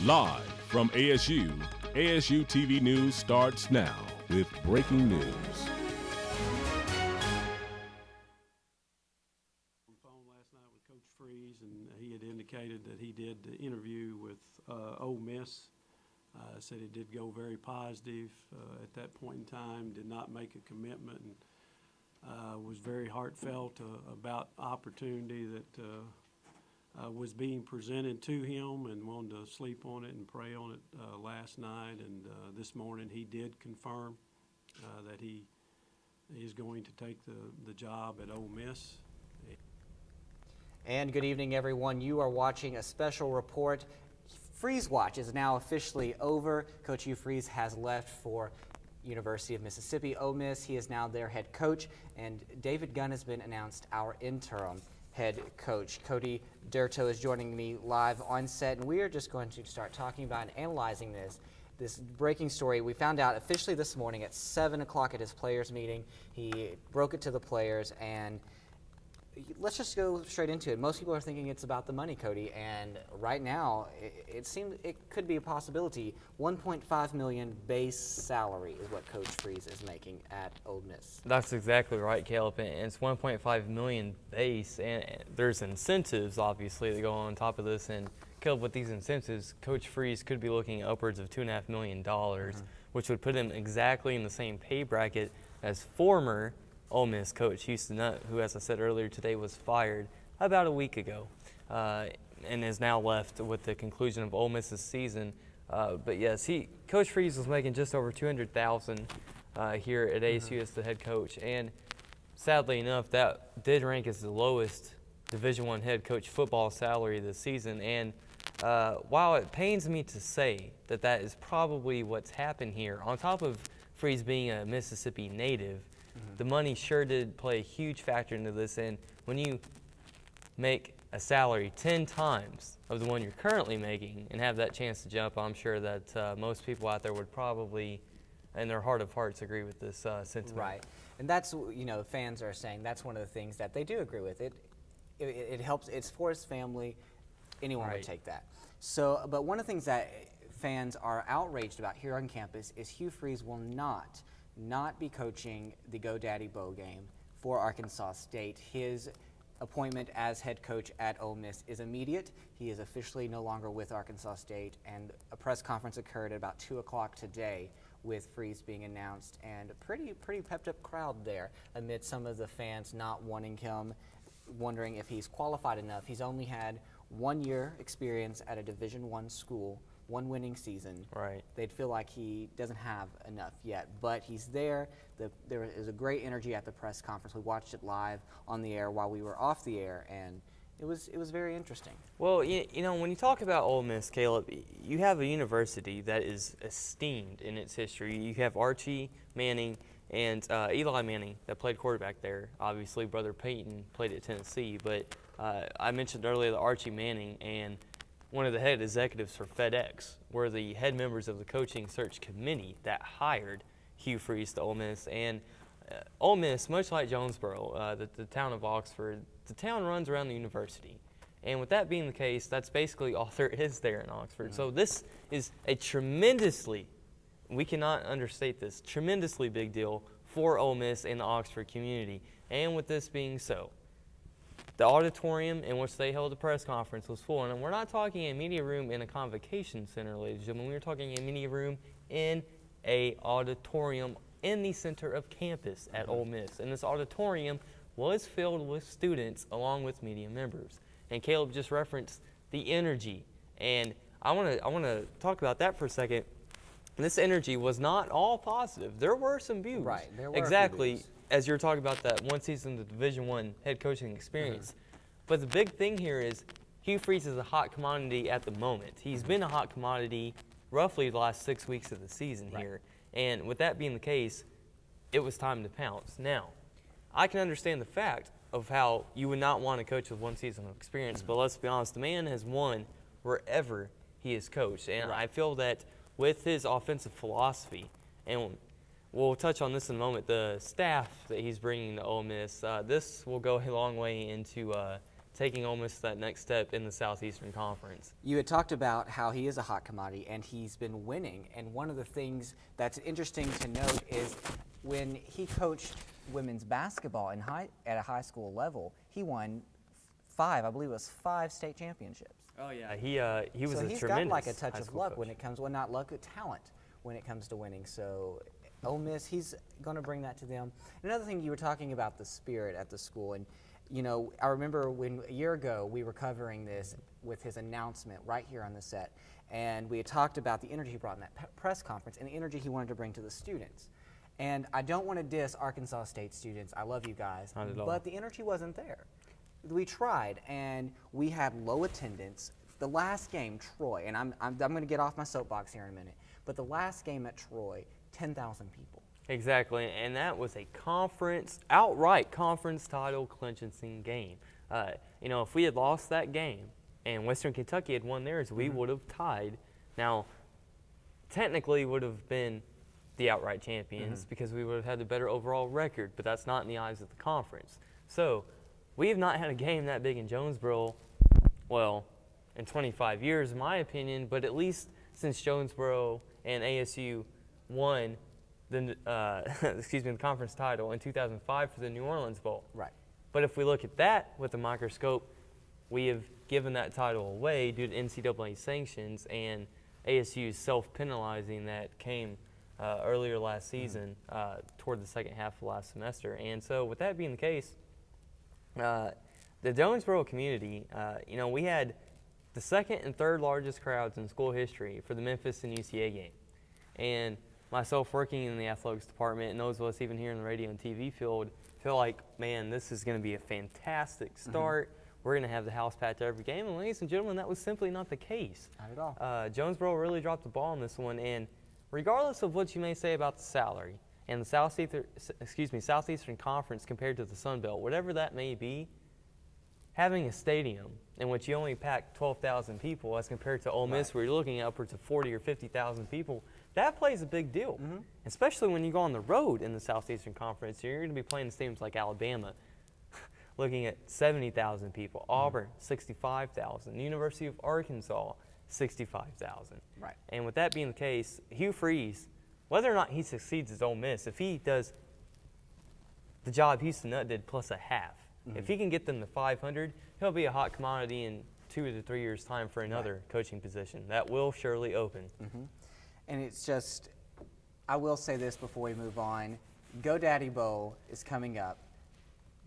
Live from ASU, ASU-TV News starts now with breaking news. On the phone last night with Coach Freeze, and he had indicated that he did the interview with Ole Miss. Said it did go very positive at that point in time, did not make a commitment, and was very heartfelt about opportunity that was being presented to him, and wanted to sleep on it and pray on it last night. And this morning he did confirm that he is going to take the job at Ole Miss. And good evening, everyone. You are watching a special report. Freeze Watch is now officially over. Coach Hugh Freeze has left for University of Mississippi, Ole Miss. He is now their head coach, and David Gunn has been announced our interim head coach. Cody Dertow is joining me live on set, and we are just going to start talking about and analyzing this breaking story. We found out officially this morning at 7 o'clock at his players meeting. He broke it to the players, and let's just go straight into it. Most people are thinking it's about the money, Cody, and right now it seems it could be a possibility. $1.5 million base salary is what Coach Freeze is making at Ole Miss. That's exactly right, Kalup, and it's $1.5 million base, and there's incentives obviously that go on top of this. And Kalup, with these incentives, Coach Freeze could be looking at upwards of $2.5 million, which would put him exactly in the same pay bracket as former Ole Miss coach Houston Nutt, who, as I said earlier today, was fired about a week ago and is now left with the conclusion of Ole Miss's season. But yes, Coach Freeze was making just over $200,000 here at ASU as the head coach, and sadly enough, that did rank as the lowest Division I head coach football salary this season. And while it pains me to say that that is probably what's happened here, on top of Freeze being a Mississippi native, the money sure did play a huge factor into this. And when you make a salary 10 times of the one you're currently making and have that chance to jump, I'm sure that most people out there would probably, in their heart of hearts, agree with this sentiment. Right. And that's, fans are saying that's one of the things that they do agree with. It helps. It's for his family. Anyone would take that. So, but one of the things that fans are outraged about here on campus is Hugh Freeze will not be coaching the GoDaddy Bowl game for Arkansas State. His appointment as head coach at Ole Miss is immediate. He is officially no longer with Arkansas State, and a press conference occurred at about 2 o'clock today with Freeze being announced, and a pretty pepped up crowd there amid some of the fans not wanting him, wondering if he's qualified enough. He's only had 1 year experience at a Division I school, 1 winning season. Right. They'd feel like he doesn't have enough yet, but he's there. There is a great energy at the press conference. We watched it live on the air while we were off the air, and it was very interesting. Well, when you talk about Ole Miss, Kalup, you have a university that is esteemed in its history. You have Archie Manning and Eli Manning that played quarterback there. Obviously, brother Peyton played at Tennessee, but I mentioned earlier that Archie Manning and one of the head executives for FedEx were the head members of the coaching search committee that hired Hugh Freeze to Ole Miss. And Ole Miss, much like Jonesboro, the town of Oxford, the town runs around the university. And with that being the case, that's basically all there is there in Oxford. So this is a tremendously, we cannot understate this, tremendously big deal for Ole Miss and the Oxford community. And with this being so, the auditorium in which they held the press conference was full. And we're not talking a media room in a convocation center, ladies and gentlemen. We're talking a media room in a auditorium in the center of campus at Ole Miss. And this auditorium was filled with students along with media members. And Kalup just referenced the energy. And I want to talk about that for a second. This energy was not all positive. There were some views. Right. There were exactly. views. As you're talking about that one season of Division I head coaching experience. But the big thing here is Hugh Freeze is a hot commodity at the moment. He's been a hot commodity roughly the last 6 weeks of the season here. And with that being the case, it was time to pounce. Now, I can understand the fact of how you would not want to coach with 1 season of experience, but let's be honest, the man has won wherever he has coached. And I feel that with his offensive philosophy, and we'll touch on this in a moment, the staff that he's bringing to Ole Miss, this will go a long way into taking Ole Miss to that next step in the Southeastern Conference. You had talked about how he is a hot commodity and he's been winning. And one of the things that's interesting to note is when he coached women's basketball at a high school level, he won 5 state championships. Oh yeah, he was so a he's tremendous got like a touch high of school luck coach. when it comes, well, not luck, talent when it comes to winning. So Ole Miss, he's going to bring that to them. Another thing, you were talking about the spirit at the school, and you know, I remember when a year ago we were covering this with his announcement right here on the set, and we had talked about the energy he brought in that press conference and the energy he wanted to bring to the students. And I don't want to diss Arkansas State students. I love you guys, Not at all. but the energy wasn't there. We tried, and we had low attendance. The last game, Troy, and I'm going to get off my soapbox here in a minute, but the last game at Troy, 10,000 people. Exactly, and that was a outright conference title clinching game. You know, if we had lost that game and Western Kentucky had won theirs, we would have tied. Now, technically would have been the outright champions because we would have had the better overall record, but that's not in the eyes of the conference. So we have not had a game that big in Jonesboro, well, in 25 years, in my opinion, but at least since Jonesboro and ASU won the the conference title in 2005 for the New Orleans Bowl. Right. But if we look at that with a microscope, we have given that title away due to NCAA sanctions and ASU self-penalizing that came earlier last season toward the second half of last semester. And so with that being the case, the Jonesboro community, you know, we had the second and third largest crowds in school history for the Memphis and UCA game. And myself working in the athletics department and those of us even here in the radio and TV field feel like, man, this is going to be a fantastic start. We're going to have the house packed every game. And ladies and gentlemen, that was simply not the case. Not at all. Jonesboro really dropped the ball on this one. And regardless of what you may say about the salary and the Southeastern Conference compared to the Sun Belt, whatever that may be, having a stadium in which you only pack 12,000 people as compared to Ole Miss where you're looking at upwards of 40 or 50,000 people, that plays a big deal, especially when you go on the road in the Southeastern Conference. You're going to be playing in stadiums like Alabama, looking at 70,000 people, Auburn, 65,000, University of Arkansas, 65,000. Right. And with that being the case, Hugh Freeze, whether or not he succeeds as Ole Miss, if he does the job Houston Nutt did plus a half, if he can get them to 500, he'll be a hot commodity in 2 to 3 years' time for another coaching position. That will surely open. And it's just, I will say this before we move on. GoDaddy Bowl is coming up.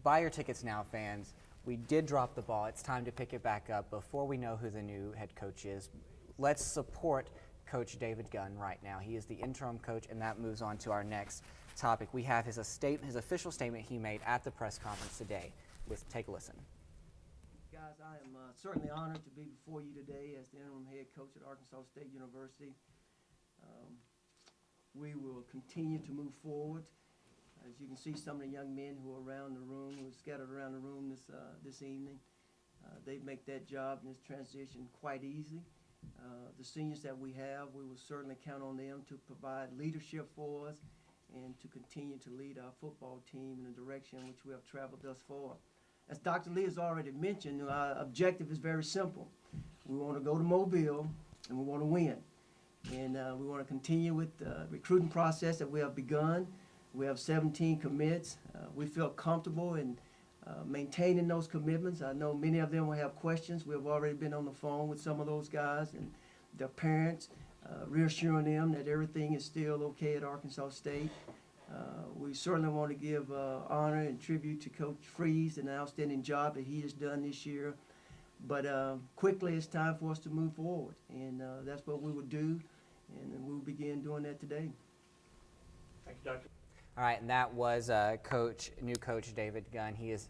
Buy your tickets now, fans. We did drop the ball. It's time to pick it back up before we know who the new head coach is. Let's support Coach David Gunn right now. He is the interim coach, and that moves on to our next topic. We have his official statement he made at the press conference today. Take a listen. Guys, I am certainly honored to be before you today as the interim head coach at Arkansas State University. We will continue to move forward. As you can see, some of the young men who are around the room, who are scattered around the room this evening, they make that job and this transition quite easy. The seniors that we have, we will certainly count on them to provide leadership for us and to continue to lead our football team in the direction in which we have traveled thus far. As Dr. Lee has already mentioned, our objective is very simple. We want to go to Mobile and we want to win. And we want to continue with the recruiting process that we have begun. We have 17 commits. We feel comfortable in maintaining those commitments. I know many of them will have questions. We have already been on the phone with some of those guys and their parents, reassuring them that everything is still okay at Arkansas State. We certainly want to give honor and tribute to Coach Freeze and the outstanding job that he has done this year. But quickly, it's time for us to move forward, and that's what we will do, and we'll begin doing that today. Thank you, Doctor. All right, and that was new coach David Gunn. He is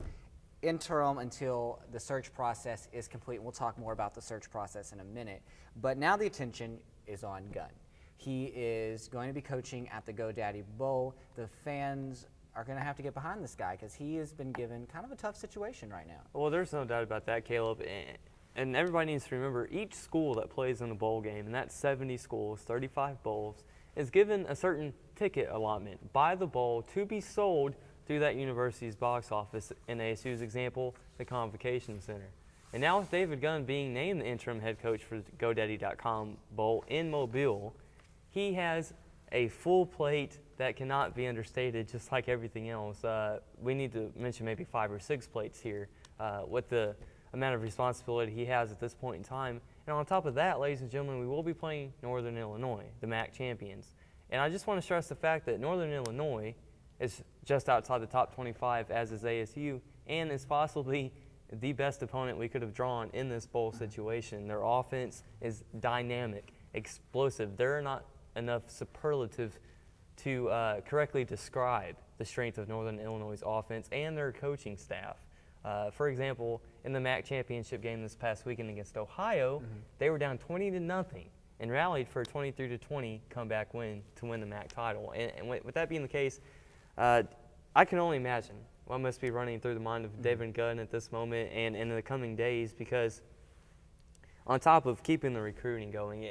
interim until the search process is complete. We'll talk more about the search process in a minute. But now the attention is on Gunn. He is going to be coaching at the GoDaddy Bowl. The fans are going to have to get behind this guy because he has been given kind of a tough situation right now. Well, there's no doubt about that, Caleb. And everybody needs to remember each school that plays in a bowl game, and that's 70 schools, 35 bowls, is given a certain ticket allotment by the bowl to be sold through that university's box office. In ASU's example, the Convocation Center. And now with David Gunn being named the interim head coach for the GoDaddy.com Bowl in Mobile, he has a full plate that cannot be understated, just like everything else. We need to mention maybe 5 or 6 plates here with the amount of responsibility he has at this point in time. And on top of that, ladies and gentlemen, we will be playing Northern Illinois, the MAC champions. And I just want to stress the fact that Northern Illinois is just outside the top 25, as is ASU, and is possibly the best opponent we could have drawn in this bowl situation. Their offense is dynamic, explosive. There are not enough superlatives to correctly describe the strength of Northern Illinois' offense and their coaching staff. For example, in the MAC championship game this past weekend against Ohio, they were down 20-0 and rallied for a 23-20 comeback win to win the MAC title. And with that being the case, I can only imagine what must be running through the mind of David Gunn at this moment and in the coming days, because on top of keeping the recruiting going,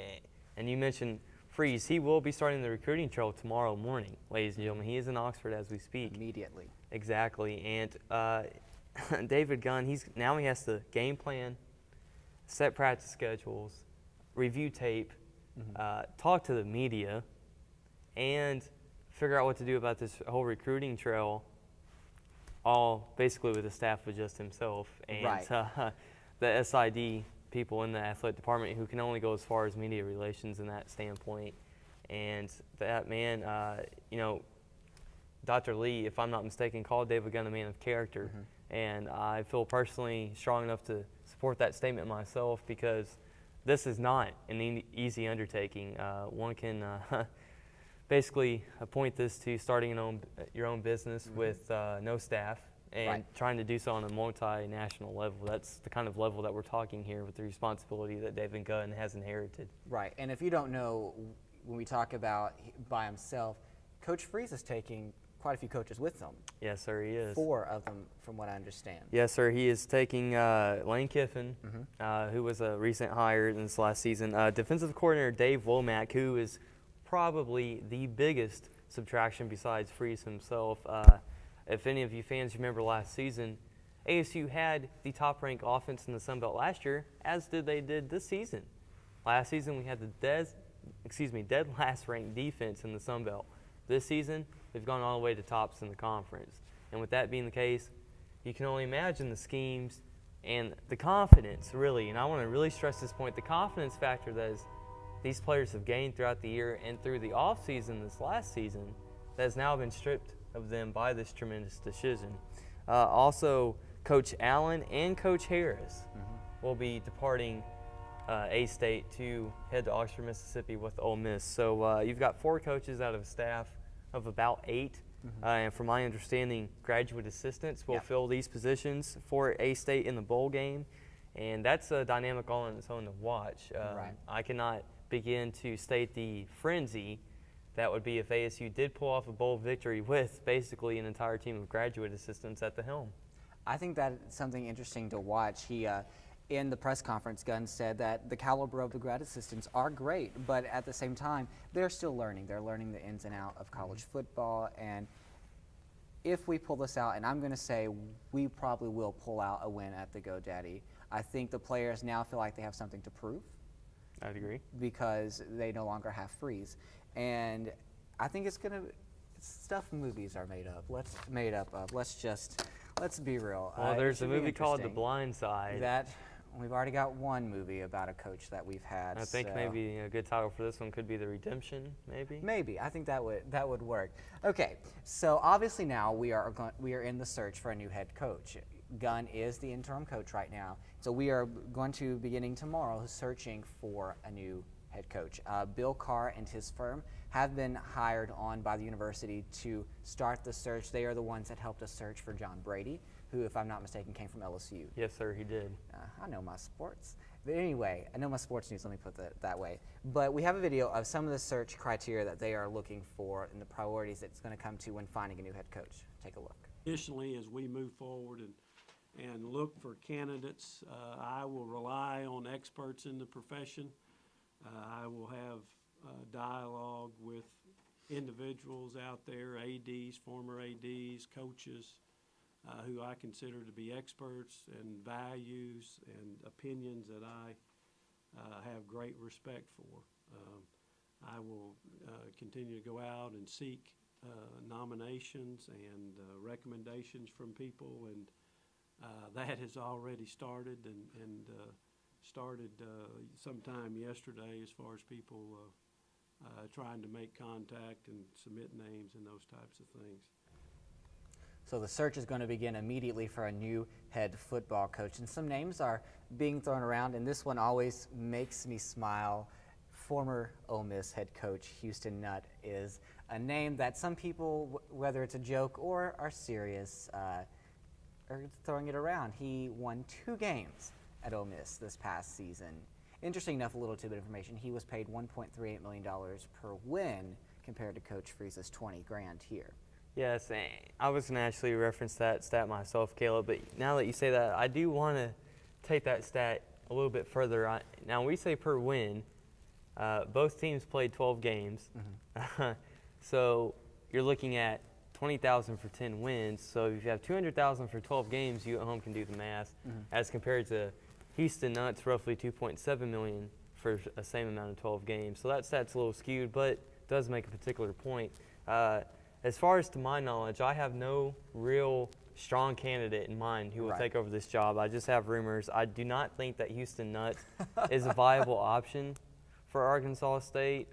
and you mentioned Freeze, he will be starting the recruiting trail tomorrow morning, ladies and gentlemen. He is in Oxford as we speak. Immediately. Exactly. And David Gunn, he has to game plan, set practice schedules, review tape, talk to the media, and figure out what to do about this whole recruiting trail, all basically with the staff of just himself and the SID people in the athletic department who can only go as far as media relations in that standpoint. And that man, Dr. Lee, if I'm not mistaken, called David Gunn a man of character. And I feel personally strong enough to support that statement myself, because this is not an easy undertaking. One can basically appoint this to starting your own business with no staff and trying to do so on a multinational level. That's the kind of level that we're talking here with the responsibility that David Gunn has inherited. Right, and if you don't know, when we talk about by himself, Coach Freeze is taking quite a few coaches with him. Yes, sir, he is. 4 of them, from what I understand. Yes, sir, he is taking Lane Kiffin, who was a recent hire in this last season, defensive coordinator Dave Womack, who is probably the biggest subtraction besides Freeze himself. If any of you fans remember last season, ASU had the top-ranked offense in the Sun Belt last year, as did this season. Last season we had the dead last-ranked defense in the Sun Belt. This season we've gone all the way to tops in the conference. And with that being the case, you can only imagine the schemes and the confidence, really. And I want to really stress this point: the confidence factor that these players have gained throughout the year and through the offseason this last season that has now been stripped of them by this tremendous decision. Also, Coach Allen and Coach Harris will be departing A-State to head to Oxford, Mississippi with Ole Miss. So you've got 4 coaches out of a staff of about 8. And from my understanding, graduate assistants will fill these positions for A-State in the bowl game. And that's a dynamic all on its own to watch. I cannot begin to state the frenzy that would be if ASU did pull off a bowl victory with basically an entire team of graduate assistants at the helm. I think that's something interesting to watch. He, in the press conference, Gunn said that the caliber of the grad assistants are great, but at the same time, they're still learning. They're learning the ins and outs of college football, and if we pull this out, and I'm going to say we probably will pull out a win at the GoDaddy, I think the players now feel like they have something to prove. I'd agree. Because they no longer have Freeze. And I think it's going to, stuff movies are made up. Let's be real. Well, there's a movie called The Blind Side. That, we've already got one movie about a coach that we've had. I think maybe a good title for this one could be The Redemption, maybe? Maybe. I think that would work. Okay, so obviously now we are in the search for a new head coach. Gunn is the interim coach right now, so we are going to beginning tomorrow searching for a new head coach. Bill Carr and his firm have been hired on by the university to start the search. They are the ones that helped us search for John Brady, who, if I'm not mistaken, came from LSU. Yes, sir, he did. I know my sports. But anyway, I know my sports news, let me put that way. But we have a video of some of the search criteria that they are looking for and the priorities that it's going to come to when finding a new head coach. Take a look. Additionally, as we move forward and look for candidates, I will rely on experts in the profession. I will have dialogue with individuals out there, ADs, former ADs, coaches, who I consider to be experts and values and opinions that I have great respect for. I will continue to go out and seek nominations and recommendations from people, and that has already started and started sometime yesterday as far as people trying to make contact and submit names and those types of things. So the search is going to begin immediately for a new head football coach, and some names are being thrown around, and this one always makes me smile. Former Ole Miss head coach Houston Nutt is a name that some people, whether it's a joke or are serious, are throwing it around. He won 2 games at Ole Miss this past season. Interesting enough, a little tidbit of information, he was paid $1.38 million per win compared to Coach Freeze's $20 grand here. Yes, I was going to actually reference that stat myself, Caleb, but now that you say that, I do want to take that stat a little bit further. Now, we say per win. Both teams played 12 games, so you're looking at $20,000 for 10 wins. So if you have $200,000 for 12 games, you at home can do the math. As compared to Houston Nutt's roughly $2.7 million for the same amount of 12 games. So that stat's a little skewed, but does make a particular point. As far as to my knowledge, I have no real strong candidate in mind who will take over this job. I just have rumors. I do not think that Houston Nutt is a viable option for Arkansas State,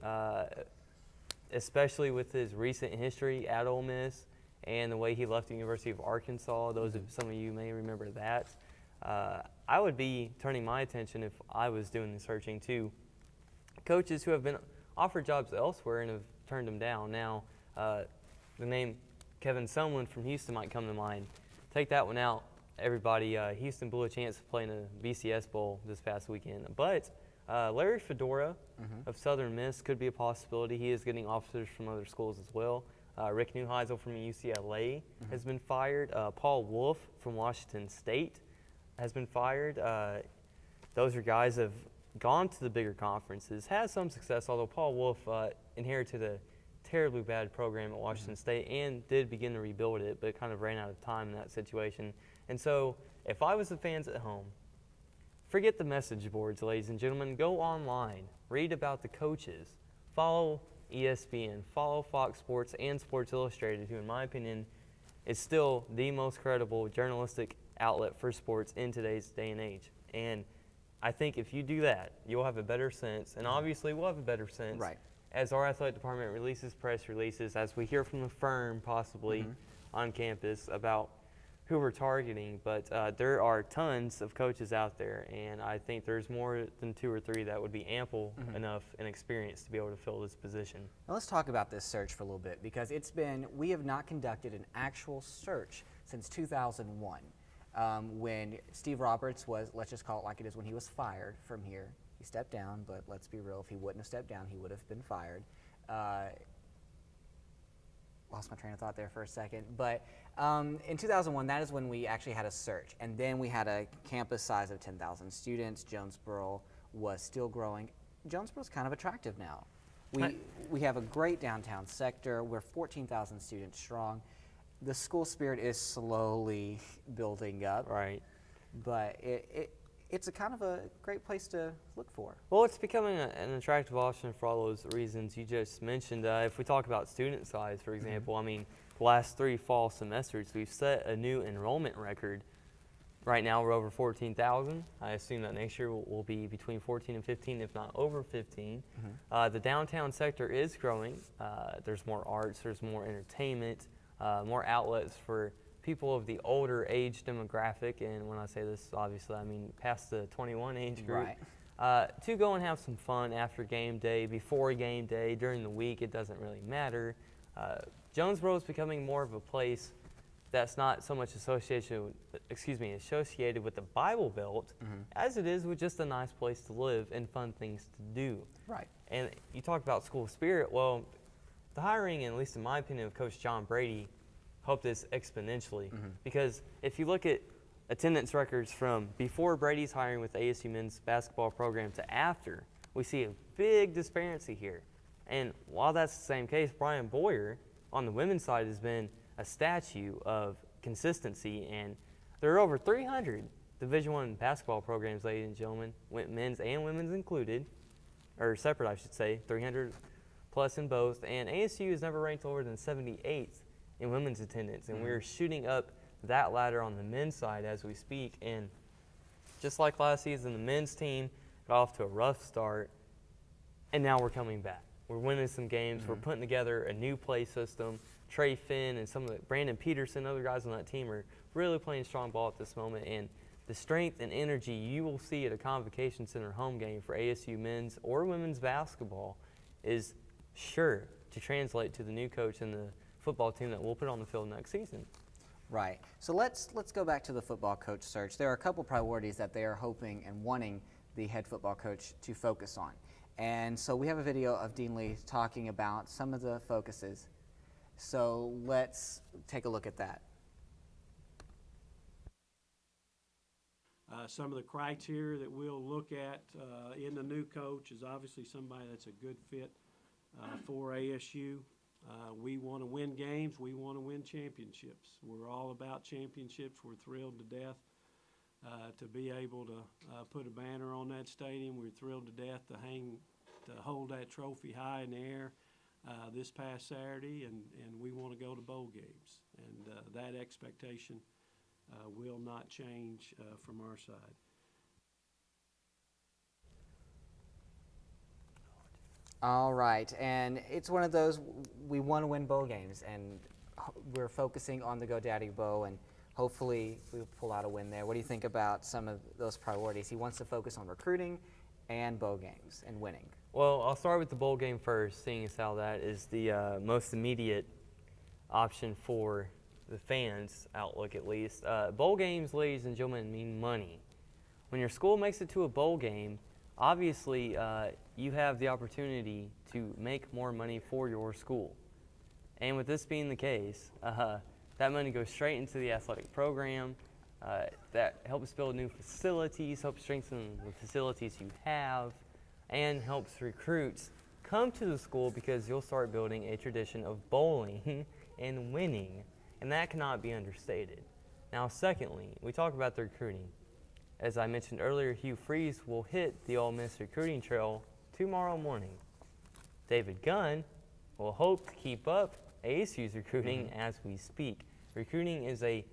especially with his recent history at Ole Miss and the way he left the University of Arkansas. Some of you may remember that. I would be turning my attention, if I was doing the searching, to coaches who have been offered jobs elsewhere and have turned them down. Now, the name Kevin Sumlin from Houston might come to mind. Take that one out, everybody. Houston blew a chance of playing a BCS Bowl this past weekend. But Larry Fedora of Southern Miss could be a possibility. He is getting offers from other schools as well. Rick Neuheisel from UCLA has been fired. Paul Wolf from Washington State has been fired. Those are guys that have gone to the bigger conferences, had some success, although Paul Wolf inherited a terribly bad program at Washington State and did begin to rebuild it, but kind of ran out of time in that situation. And so if I was the fans at home, forget the message boards, ladies and gentlemen. Go online, read about the coaches, follow ESPN, follow Fox Sports and Sports Illustrated, who in my opinion is still the most credible journalistic outlet for sports in today's day and age. And I think if you do that, you'll have a better sense, and obviously we'll have a better sense as our athletic department releases press releases, as we hear from the firm possibly on campus about who we're targeting. But there are tons of coaches out there, and I think there's more than 2 or 3 that would be ample enough in experience to be able to fill this position. Now let's talk about this search for a little bit, because we have not conducted an actual search since 2001. When Steve Roberts was, let's just call it like it is, when he was fired from here. He stepped down, but let's be real, if he wouldn't have stepped down, he would have been fired. Lost my train of thought there for a second. But in 2001, that is when we actually had a search. And then we had a campus size of 10,000 students. Jonesboro was still growing. Jonesboro's kind of attractive now. We have a great downtown sector. We're 14,000 students strong. The school spirit is slowly building up. Right. But it's a kind of a great place to look for. Well, it's becoming an attractive option for all those reasons you just mentioned. If we talk about student size, for example, I mean, the last 3 fall semesters, we've set a new enrollment record. Right now, we're over 14,000. I assume that next year we'll be between 14 and 15, if not over 15. The downtown sector is growing. There's more arts, there's more entertainment, more outlets for people of the older age demographic, and when I say this, obviously I mean past the 21 age group, to go and have some fun after game day, before game day, during the week. It doesn't really matter. Jonesboro is becoming more of a place that's not so much associated with the Bible Belt as it is with just a nice place to live and fun things to do. Right. And you talk about school spirit. Well, the hiring, at least in my opinion, of Coach John Brady helped this exponentially, because if you look at attendance records from before Brady's hiring with the ASU men's basketball program to after, we see a big disparity here. And while that's the same case, Brian Boyer on the women's side has been a statue of consistency, and there are over 300 Division I basketball programs, ladies and gentlemen, men's and women's included, or separate I should say, 300 plus in both, and ASU is never ranked lower than 78th in women's attendance, and we're shooting up that ladder on the men's side as we speak. And just like last season, the men's team got off to a rough start, and now we're coming back. We're winning some games. We're putting together a new play system. Trey Finn and some of the Brandon Peterson, other guys on that team are really playing strong ball at this moment. And the strength and energy you will see at a Convocation Center home game for ASU men's or women's basketball is sure to translate to the new coach and the football team that we'll put on the field next season. Right. So let's go back to the football coach search. There are a couple priorities that they are hoping and wanting the head football coach to focus on. And so we have a video of Dean Lee talking about some of the focuses. So let's take a look at that. Some of the criteria that we'll look at in the new coach is obviously somebody that's a good fit for ASU. We want to win games. We want to win championships. We're all about championships. We're thrilled to death to be able to put a banner on that stadium. We're thrilled to death to hold that trophy high in the air this past Saturday, and we want to go to bowl games. And that expectation will not change from our side. All right, and it's one of those, we want to win bowl games, and we're focusing on the GoDaddy Bowl, and hopefully we'll pull out a win there. What do you think about some of those priorities? He wants to focus on recruiting and bowl games and winning. Well, I'll start with the bowl game first, seeing as how that is the most immediate option for the fans' outlook, at least. Bowl games, ladies and gentlemen, mean money. When your school makes it to a bowl game, obviously you have the opportunity to make more money for your school. And with this being the case, that money goes straight into the athletic program. That helps build new facilities, helps strengthen the facilities you have, and helps recruits come to the school because you'll start building a tradition of bowling and winning, and that cannot be understated. Now, secondly, we talk about the recruiting. As I mentioned earlier, Hugh Freeze will hit the Ole Miss recruiting trail tomorrow morning. David Gunn will hope to keep up ASU's recruiting as we speak. Recruiting is a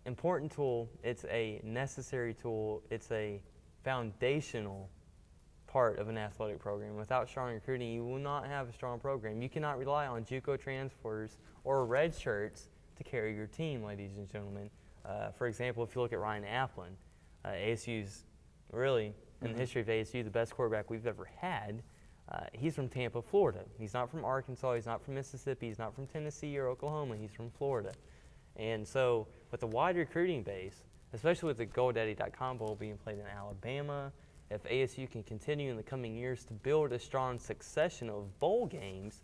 important tool. It's a necessary tool. It's a foundational part of an athletic program. Without strong recruiting, you will not have a strong program. You cannot rely on JUCO transfers or red shirts to carry your team, ladies and gentlemen. For example, if you look at Ryan Applin, ASU's really, in the history of ASU, the best quarterback we've ever had. He's from Tampa, Florida. He's not from Arkansas. He's not from Mississippi. He's not from Tennessee or Oklahoma. He's from Florida. And so with a wide recruiting base, especially with the GoDaddy.com Bowl being played in Alabama, if ASU can continue in the coming years to build a strong succession of bowl games,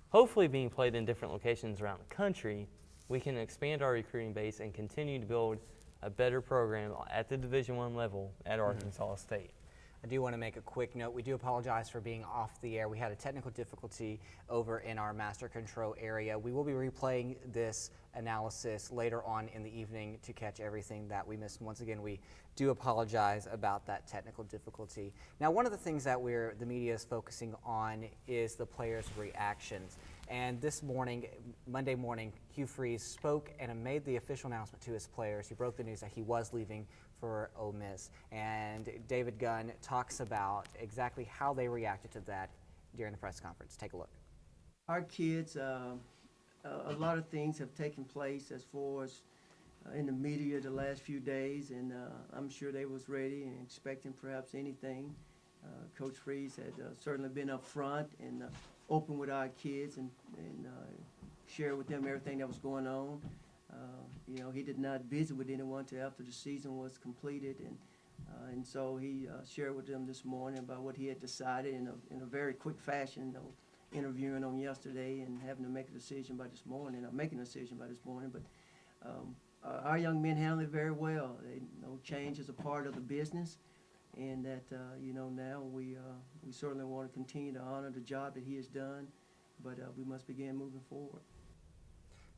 hopefully being played in different locations around the country, we can expand our recruiting base and continue to build a better program at the Division I level at Arkansas State. I do want to make a quick note. We do apologize for being off the air. We had a technical difficulty over in our master control area. We will be replaying this analysis later on in the evening to catch everything that we missed. Once again, we do apologize about that technical difficulty. Now, one of the things that the media is focusing on is the players' reactions. And this morning, Monday morning, Hugh Freeze spoke and made the official announcement to his players. He broke the news that he was leaving for Ole Miss. And David Gunn talks about exactly how they reacted to that during the press conference. Take a look. Our kids, a lot of things have taken place as far as in the media the last few days, and I'm sure they was ready and expecting perhaps anything. Coach Freeze had certainly been up front and open with our kids and share with them everything that was going on. You know, he did not visit with anyone until after the season was completed, and so he shared with them this morning about what he had decided in a very quick fashion, interviewing them yesterday and having to make a decision by this morning, making a decision by this morning. But our young men handled it very well. Change is a part of the business, and that now we certainly want to continue to honor the job that he has done, but we must begin moving forward.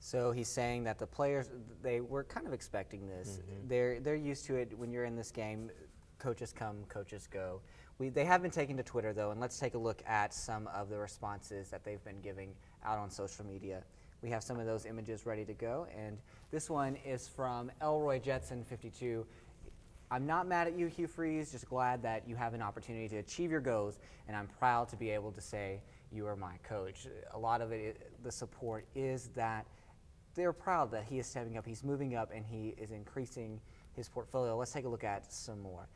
So he's saying that the players, they were kind of expecting this. They're used to it when you're in this game. Coaches come, coaches go. They have been taking to Twitter, though, and let's take a look at some of the responses that they've been giving out on social media. We have some of those images ready to go, and this one is from Elroy Jetson 52. I'm not mad at you, Hugh Freeze, just glad that you have an opportunity to achieve your goals, and I'm proud to be able to say you are my coach. A lot of it, the support is that they're proud that he is stepping up, he's moving up, and he is increasing his portfolio. Let's take a look at some more.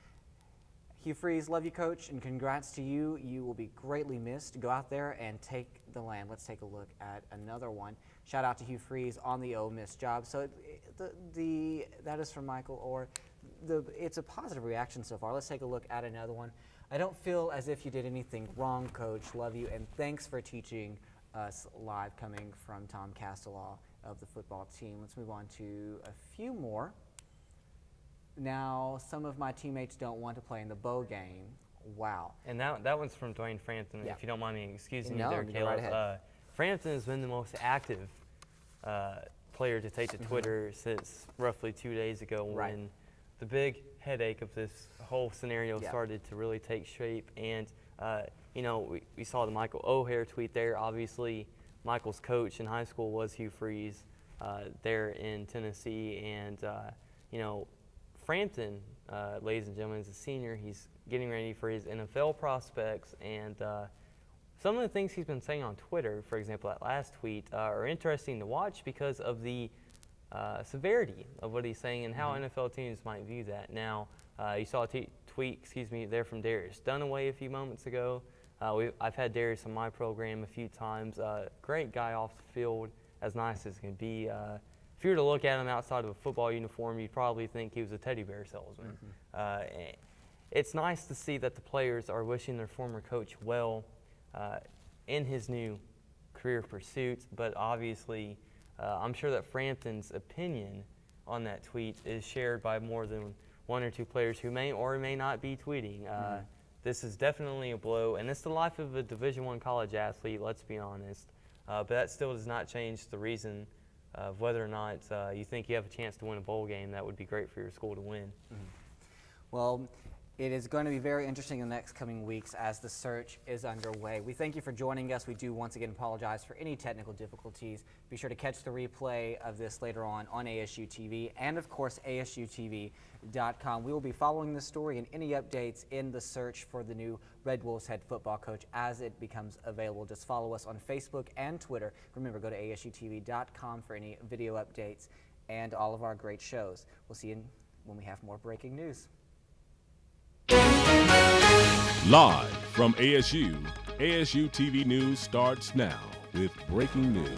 Hugh Freeze, love you, Coach, and congrats to you. You will be greatly missed. Go out there and take the land. Let's take a look at another one. Shout out to Hugh Freeze on the Ole Miss job. So that is from Michael Orr. It's a positive reaction so far. Let's take a look at another one. I don't feel as if you did anything wrong, Coach. Love you, and thanks for teaching us live, coming from Tom Castelaw of the football team. Let's move on to a few more. Now, some of my teammates don't want to play in the bowl game. Wow. And that one's from Dwayne Frampton, if you don't mind me excusing me there, go Caleb. right ahead. Frampton has been the most active player to take to Twitter since roughly 2 days ago when the big headache of this whole scenario started to really take shape. And, we saw the Michael O'Hare tweet there. Obviously, Michael's coach in high school was Hugh Freeze there in Tennessee. And, Frampton, ladies and gentlemen, is a senior. He's getting ready for his NFL prospects, and some of the things he's been saying on Twitter, for example, that last tweet, are interesting to watch because of the severity of what he's saying and how NFL teams might view that. Now, you saw a tweet, there from Darius Dunaway a few moments ago. I've had Darius on my program a few times. Great guy off the field, as nice as can be. If you were to look at him outside of a football uniform, you'd probably think he was a teddy bear salesman. It's nice to see that the players are wishing their former coach well in his new career pursuits, but obviously I'm sure that Frampton's opinion on that tweet is shared by more than one or two players who may or may not be tweeting. This is definitely a blow, and it's the life of a Division I college athlete, let's be honest. But that still does not change the reason of whether or not you think you have a chance to win a bowl game. That would be great for your school to win. Well, it is going to be very interesting in the next coming weeks as the search is underway. We thank you for joining us. We do once again apologize for any technical difficulties. Be sure to catch the replay of this later on ASU-TV and, of course, ASU-TV.com. We will be following this story and any updates in the search for the new Red Wolves head football coach as it becomes available. Just follow us on Facebook and Twitter. Remember, go to ASU-TV.com for any video updates and all of our great shows. We'll see you when we have more breaking news. Live from ASU, ASU TV News starts now with breaking news.